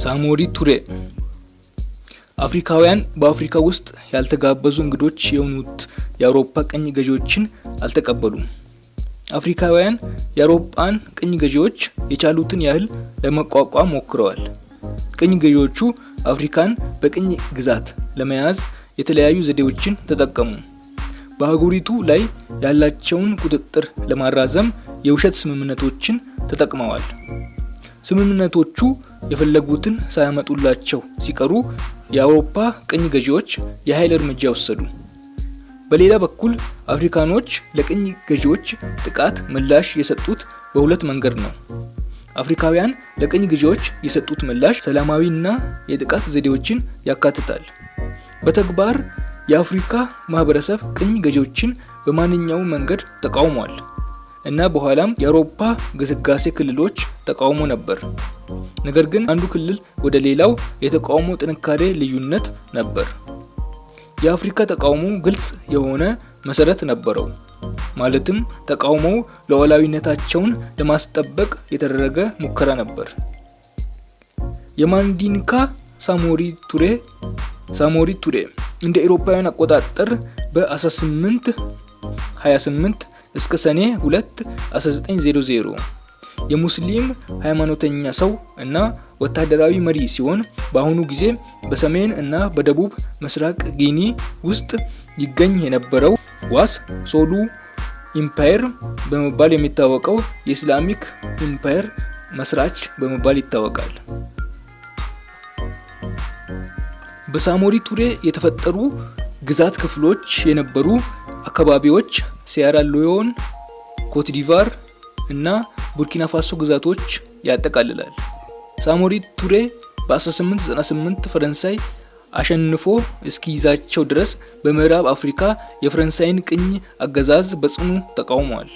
ሳሞሪ ቱሬ አፍሪካውያን በአፍሪካ ውስጥ ያልተጋበዙ እንግዶች የሆኑት የአውሮፓ ቅኝ ገዢዎችን አልተቀበሉም። አፍሪካውያን የአውሮፓን ቅኝ ገዢዎች የቻሉትን ያህል ለመቋቋም ሞክረዋል። ቅኝ ገዢዎቹ አፍሪካን በቅኝ ግዛት ለመያዝ የተለያዩ ዘዴዎችን ተጠቀሙ። በአህጉሪቱ ላይ ያላቸውን ቁጥጥር ለማራዘም የውሸት ስምምነቶችን ተጠቅመዋል። ስምምነቶቹ የፈለጉትን ሳያመጡላቸው ሲቀሩ የአውሮፓ ቅኝ ገዢዎች የኃይል እርምጃ ወሰዱ። በሌላ በኩል አፍሪካኖች ለቅኝ ገዢዎች ጥቃት ምላሽ የሰጡት በሁለት መንገድ ነው። አፍሪካውያን ለቅኝ ገዢዎች የሰጡት ምላሽ ሰላማዊና የጥቃት ዘዴዎችን ያካትታል። በተግባር የአፍሪካ ማህበረሰብ ቅኝ ገዢዎችን በማንኛውም መንገድ ተቃውሟል እና በኋላም የአውሮፓ ግስጋሴ ክልሎች ተቃውሞ ነበር። ነገር ግን አንዱ ክልል ወደ ሌላው የተቃውሞ ጥንካሬ ልዩነት ነበር። የአፍሪካ ተቃውሞ ግልጽ የሆነ መሰረት ነበረው። ማለትም ተቃውሞው ሉዓላዊነታቸውን ለማስጠበቅ የተደረገ ሙከራ ነበር። የማንዲንካ ሳሞሪ ቱሬ እንደ አውሮፓውያን አቆጣጠር በ1828 እስከ ሰኔ 2 1900 የሙስሊም ሃይማኖተኛ ሰው እና ወታደራዊ መሪ ሲሆን በአሁኑ ጊዜ በሰሜን እና በደቡብ ምስራቅ ጊኒ ውስጥ ይገኝ የነበረው ዋስ ሶሉ ኢምፓየር በመባል የሚታወቀው የኢስላሚክ ኢምፓየር መስራች በመባል ይታወቃል። በሳሞሪ ቱሬ የተፈጠሩ ግዛት ክፍሎች የነበሩ አካባቢዎች ሲየራ ሊዮን፣ ኮት ዲቫር እና ቡርኪና ፋሶ ግዛቶች ያጠቃልላል። ሳሞሪ ቱሬ በ1898 ፈረንሳይ አሸንፎ እስኪይዛቸው ድረስ በምዕራብ አፍሪካ የፈረንሳይን ቅኝ አገዛዝ በጽኑ ተቃውሟል።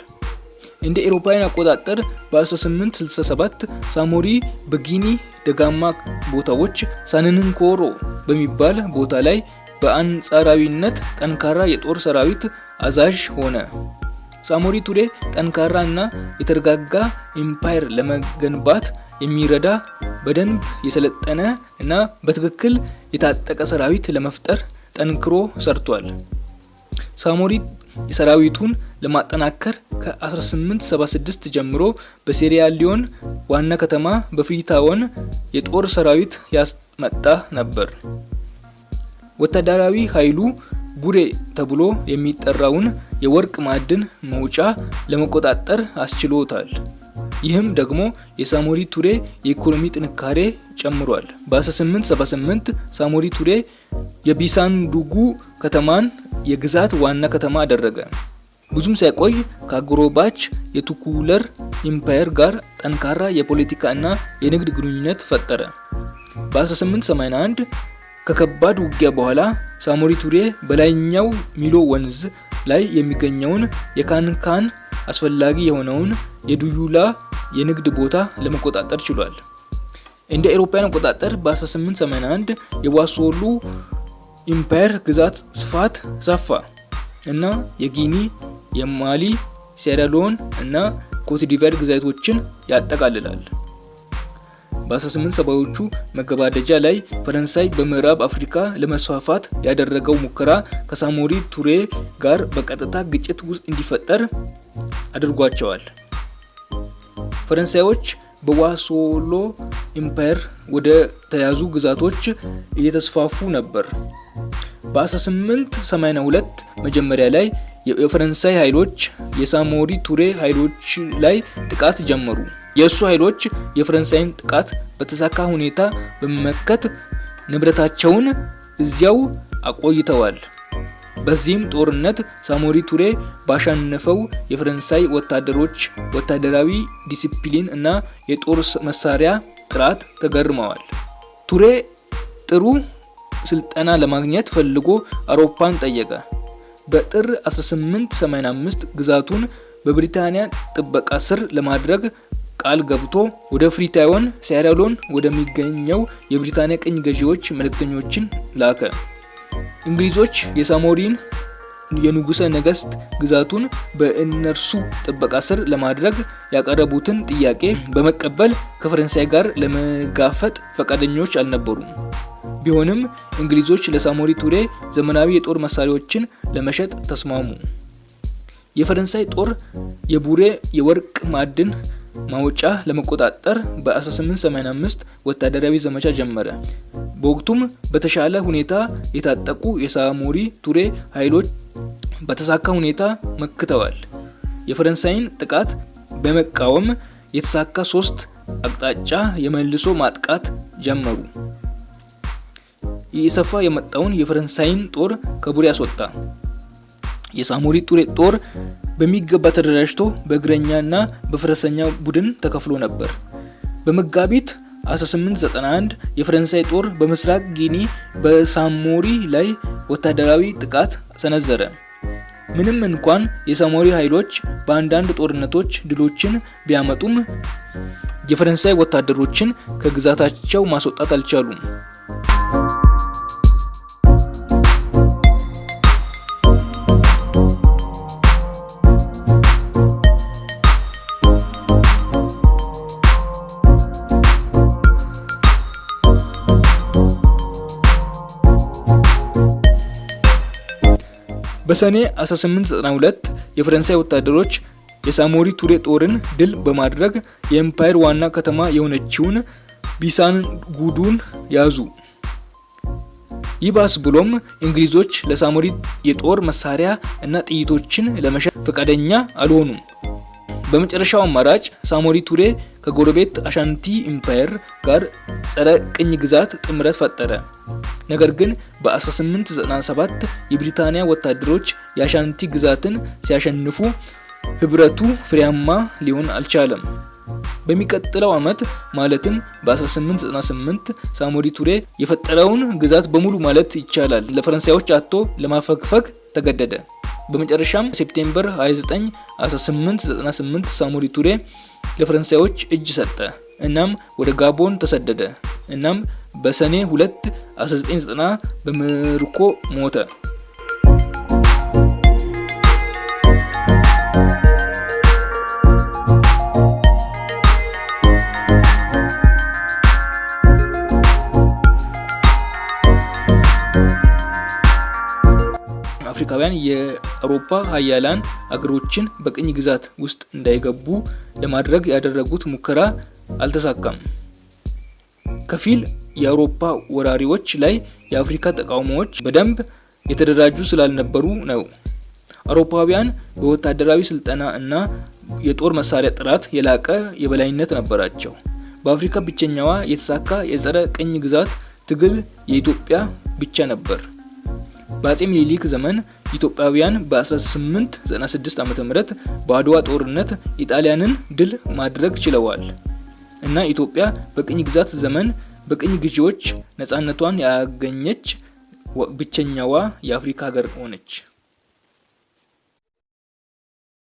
እንደ አውሮፓውያን አቆጣጠር በ1867 ሳሞሪ በጊኒ ደጋማ ቦታዎች ሳንንኮሮ በሚባል ቦታ ላይ በአንጻራዊነት ጠንካራ የጦር ሰራዊት አዛዥ ሆነ። ሳሞሪ ቱሬ ጠንካራ እና የተረጋጋ ኢምፓየር ለመገንባት የሚረዳ በደንብ የሰለጠነ እና በትክክል የታጠቀ ሰራዊት ለመፍጠር ጠንክሮ ሰርቷል። ሳሞሪ ሰራዊቱን ለማጠናከር ከ1876 ጀምሮ በሲየራ ሊዮን ዋና ከተማ በፍሪታውን የጦር ሰራዊት ያስመጣ ነበር። ወታደራዊ ኃይሉ ቡሬ ተብሎ የሚጠራውን የወርቅ ማዕድን መውጫ ለመቆጣጠር አስችሎታል። ይህም ደግሞ የሳሞሪ ቱሬ የኢኮኖሚ ጥንካሬ ጨምሯል። በ1878 ሳሞሪ ቱሬ የቢሳንዱጉ ከተማን የግዛት ዋና ከተማ አደረገ። ብዙም ሳይቆይ ከአጎራባች የቱኩለር ኢምፓየር ጋር ጠንካራ የፖለቲካ እና የንግድ ግንኙነት ፈጠረ። በ1881 ከከባድ ውጊያ በኋላ ሳሞሪ ቱሬ በላይኛው ሚሎ ወንዝ ላይ የሚገኘውን የካንካን አስፈላጊ የሆነውን የዱዩላ የንግድ ቦታ ለመቆጣጠር ችሏል። እንደ አውሮፓውያን አቆጣጠር በ1881 የዋሶሉ ኢምፓየር ግዛት ስፋት ሰፋ እና የጊኒ፣ የማሊ፣ ሲየራ ሊዮን እና ኮት ዲቫር ግዛቶችን ያጠቃልላል። በ1870ዎቹ መገባደጃ ላይ ፈረንሳይ በምዕራብ አፍሪካ ለመስፋፋት ያደረገው ሙከራ ከሳሞሪ ቱሬ ጋር በቀጥታ ግጭት ውስጥ እንዲፈጠር አድርጓቸዋል። ፈረንሳዮች በዋሶሎ ኢምፓየር ወደ ተያዙ ግዛቶች እየተስፋፉ ነበር። በ1882 መጀመሪያ ላይ የፈረንሳይ ኃይሎች የሳሞሪ ቱሬ ኃይሎች ላይ ጥቃት ጀመሩ። የእሱ ኃይሎች የፈረንሳይን ጥቃት በተሳካ ሁኔታ በመመከት ንብረታቸውን እዚያው አቆይተዋል። በዚህም ጦርነት ሳሞሪ ቱሬ ባሸነፈው የፈረንሳይ ወታደሮች ወታደራዊ ዲሲፕሊን እና የጦር መሳሪያ ጥራት ተገርመዋል። ቱሬ ጥሩ ስልጠና ለማግኘት ፈልጎ አውሮፓን ጠየቀ። በጥር 1885 ግዛቱን በብሪታንያ ጥበቃ ስር ለማድረግ ቃል ገብቶ ወደ ፍሪታውን ሲየራ ሊዮን ወደሚገኘው የብሪታንያ ቅኝ ገዢዎች መልእክተኞችን ላከ። እንግሊዞች የሳሞሪን የንጉሠ ነገሥት ግዛቱን በእነርሱ ጥበቃ ስር ለማድረግ ያቀረቡትን ጥያቄ በመቀበል ከፈረንሳይ ጋር ለመጋፈጥ ፈቃደኞች አልነበሩም። ቢሆንም እንግሊዞች ለሳሞሪ ቱሬ ዘመናዊ የጦር መሳሪያዎችን ለመሸጥ ተስማሙ። የፈረንሳይ ጦር የቡሬ የወርቅ ማዕድን ማውጫ ለመቆጣጠር በ1885 ወታደራዊ ዘመቻ ጀመረ። በወቅቱም በተሻለ ሁኔታ የታጠቁ የሳሞሪ ቱሬ ኃይሎች በተሳካ ሁኔታ መክተዋል። የፈረንሳይን ጥቃት በመቃወም የተሳካ 3 አቅጣጫ የመልሶ ማጥቃት ጀመሩ። እየሰፋ የመጣውን የፈረንሳይን ጦር ከቡሬ አስወጣ። የሳሞሪ ቱሬ ጦር በሚገባ ተደራጅቶ በእግረኛና በፈረሰኛ ቡድን ተከፍሎ ነበር። በመጋቢት 1891 የፈረንሳይ ጦር በምስራቅ ጊኒ በሳሞሪ ላይ ወታደራዊ ጥቃት ሰነዘረ። ምንም እንኳን የሳሞሪ ኃይሎች በአንዳንድ ጦርነቶች ድሎችን ቢያመጡም የፈረንሳይ ወታደሮችን ከግዛታቸው ማስወጣት አልቻሉም። በሰኔ 1892 የፈረንሳይ ወታደሮች የሳሞሪ ቱሬ ጦርን ድል በማድረግ የኤምፓየር ዋና ከተማ የሆነችውን ቢሳንጉዱን ያዙ። ይባስ ብሎም እንግሊዞች ለሳሞሪ የጦር መሳሪያ እና ጥይቶችን ለመሸጥ ፈቃደኛ አልሆኑም። በመጨረሻው አማራጭ ሳሞሪ ቱሬ ከጎረቤት አሻንቲ ኢምፓየር ጋር ጸረ ቅኝ ግዛት ጥምረት ፈጠረ። ነገር ግን በ1897 የብሪታንያ ወታደሮች የአሻንቲ ግዛትን ሲያሸንፉ ህብረቱ ፍሬያማ ሊሆን አልቻለም። በሚቀጥለው ዓመት ማለትም በ1898 ሳሞሪ ቱሬ የፈጠረውን ግዛት በሙሉ ማለት ይቻላል ለፈረንሳዮች አጥቶ ለማፈግፈግ ተገደደ። በመጨረሻም ሴፕቴምበር 29 1898 ሳሞሪ ቱሬ ለፈረንሳዮች እጅ ሰጠ። እናም ወደ ጋቦን ተሰደደ። እናም በሰኔ 2 1990 በምርኮ ሞተ። አፍሪካውያን የአውሮፓ ሀያላን አገሮችን በቅኝ ግዛት ውስጥ እንዳይገቡ ለማድረግ ያደረጉት ሙከራ አልተሳካም። ከፊል የአውሮፓ ወራሪዎች ላይ የአፍሪካ ተቃውሞዎች በደንብ የተደራጁ ስላልነበሩ ነው። አውሮፓውያን በወታደራዊ ስልጠና እና የጦር መሳሪያ ጥራት የላቀ የበላይነት ነበራቸው። በአፍሪካ ብቸኛዋ የተሳካ የጸረ ቅኝ ግዛት ትግል የኢትዮጵያ ብቻ ነበር። በአጼ ሚኒሊክ ዘመን ኢትዮጵያውያን በ1896 ዓ.ም በአድዋ ጦርነት ኢጣሊያንን ድል ማድረግ ችለዋል እና ኢትዮጵያ በቅኝ ግዛት ዘመን በቅኝ ግዢዎች ነፃነቷን ያገኘች ብቸኛዋ የአፍሪካ ሀገር ሆነች።